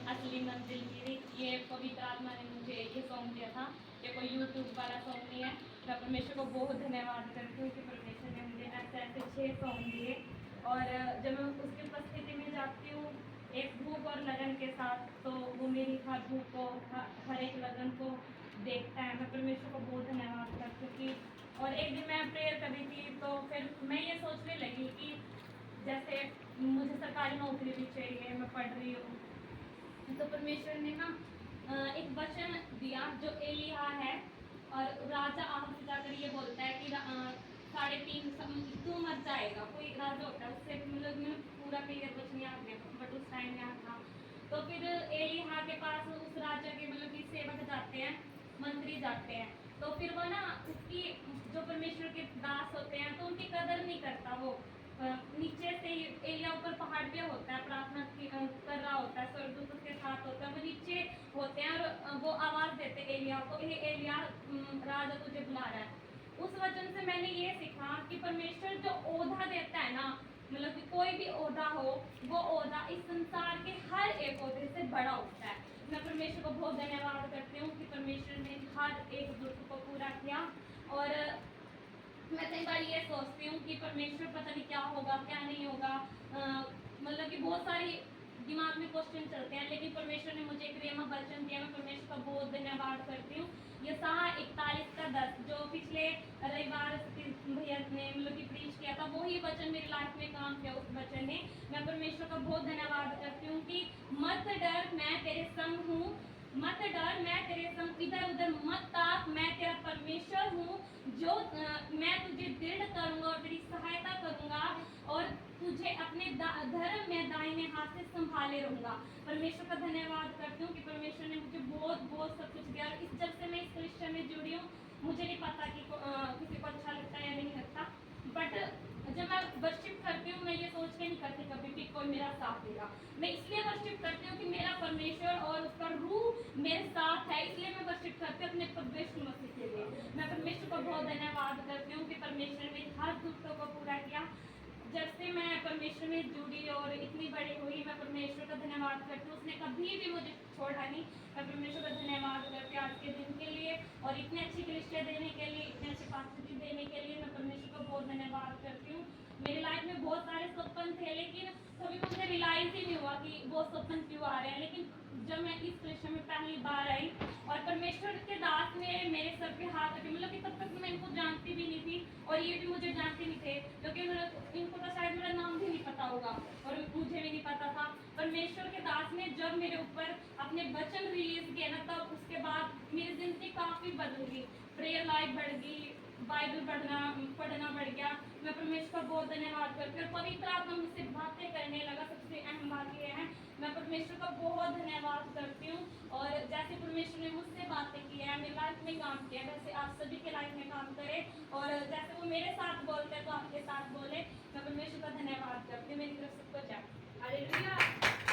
असली मंजिल मेरी। ये पवित्र आत्मा ने मुझे ये सॉन्ग दिया था, ये कोई यूट्यूब वाला सॉन्ग नहीं है। मैं परमेश्वर को बहुत धन्यवाद करती हूँ कि परमेश्वर ने मुझे ऐसे ऐसे 6 सॉन्ग दिए। और जब मैं उसकी उपस्थिति में जाती हूँ एक भूख और लगन के साथ, तो वो मेरी हर भूख को, हर एक लगन को देखता है। मैं परमेश्वर को बहुत धन्यवाद करती हूँ कि और एक दिन मैं प्रेयर कर रही थी, तो फिर मैं ये सोचने लगी कि जैसे मुझे सरकारी नौकरी भी चाहिए, मैं पढ़ रही हूँ, तो परमेश्वर ने ना एक वचन दिया जो एलिया है, और राजा आहब से जाकर ये बोलता है कि 3.5 तू मर जाएगा। कोई राजा होता है, उससे मतलब मैंने पूरा क्लियर वचन याद नहीं, बट उस टाइम याद था। तो फिर एलिया के पास उस राजा के मतलब कि सेवक जाते हैं, मंत्री जाते हैं, तो फिर वो ना उसकी जो परमेश्वर के दास होते हैं तो उनकी कदर नहीं करता। वो नीचे से एलिया ऊपर पहाड़ पे होता है, प्रार्थना कर रहा होता है, स्वर्गदूत उसके साथ होता है, वो नीचे होते हैं और वो आवाज देते हैं एलिया को, ये एलिया राजा तुझे बुला रहा है। उस वचन से मैंने ये सीखा कि परमेश्वर जो ओधा देता है ना, मतलब कि कोई भी ओधा हो, वो ओधा इस संसार के हर एक ओधे से बड़ा होता है। मैं परमेश्वर को बहुत धन्यवाद करती हूँ कि परमेश्वर ने हर एक दुख को पूरा किया। और मैं कई बार ये सोचती हूँ कि परमेश्वर पता नहीं क्या होगा क्या नहीं होगा, मतलब कि बहुत सारी दिमाग में क्वेश्चन चलते हैं, लेकिन परमेश्वर ने मुझे एक रेमा वचन दिया। मैं परमेश्वर का बहुत धन्यवाद करती हूँ। यशायाह 41:10 जो पिछले रविवार भैया ने मतलब कि प्रीच किया था, वही वचन मेरी लाइफ में काम किया उस वचन ने। मैं परमेश्वर का बहुत धन्यवाद करती हूँ कि मत डर, मैं तेरे संग हूँ, मत डर, मैं तेरे संग, इधर उधर मत ताक, मैं तेरा परमेश्वर हूँ जो मैं तुझे दृढ़ करूंगा और तेरी सहायता करूंगा, और तुझे अपने धर्म में दाहिने हाथ से संभाले रहूंगा। परमेश्वर का धन्यवाद करती हूँ कि परमेश्वर ने मुझे बहुत बहुत सब कुछ दिया। और इस जब से मैं इस क्रिश्चियन में जुड़ी हूँ, मुझे नहीं पता कि किसी को अच्छा लगता है या नहीं लगता, बट जब मैं वर्शिप करती हूँ मैं ये सोच के नहीं करती कभी भी कोई मेरा साथ देगा। मैं इसलिए वर्शिप करती हूँ कि मेरा परमेश्वर और उसका रूह मेरे साथ है, इसलिए मैं वर्शिप करती हूँ अपने परमेश्वर मसीह के लिए। मैं परमेश्वर को बहुत धन्यवाद करती हूँ कि परमेश्वर ने हर दुखों को पूरा किया। जब से मैं परमेश्वर में जुड़ी और इतनी बड़ी हुई, मैं परमेश्वर का धन्यवाद करती हूँ, उसने कभी भी मुझे छोड़ा नहीं। मैं परमेश्वर का धन्यवाद करती हूँ आज के दिन के लिए, और इतनी अच्छी क्रिश्चिया देने के लिए, इतने अच्छे पास्टर देने के लिए मैं परमेश्वर का बहुत धन्यवाद करती हूँ। मेरी लाइफ में बहुत सारे सपन थे, लेकिन कभी मुझे रियलाइज ही नहीं हुआ कि वो सपन क्यों आ रहे हैं। लेकिन जब मैं इस क्रिश्चियन में पहली बार आई और परमेश्वर के दास ने मेरे सर पे हाथ रखे, मतलब कि तब तक मैं इनको जानती भी नहीं थी और ये भी मुझे जानते नहीं थे, क्योंकि इनको तो शायद मेरा नाम भी नहीं पता होगा और मुझे भी नहीं पता था। परमेश्वर के दास ने जब मेरे ऊपर अपने वचन रिलीज किए ना, तब उसके बाद मेरी जिंदगी काफी बदल गई, प्रेयर लाइफ बढ़ गई, बाइबल पढ़ना बढ़ गया। मैं परमेश्वर का बहुत धन्यवाद करती हूँ। पवित्र आत्मा मुझसे बातें करने लगा, सबसे अहम बात ये है। मैं परमेश्वर का बहुत धन्यवाद करती हूँ। और जैसे परमेश्वर ने मुझसे बातें की है, मेरी लाइफ में काम किया, वैसे आप सभी के लाइफ में काम करें, और जैसे वो मेरे साथ बोलते हैं तो आपके साथ बोले। मैं परमेश्वर का धन्यवाद करती हूँ। मेरी तरफ सबको जय। हालेलुया।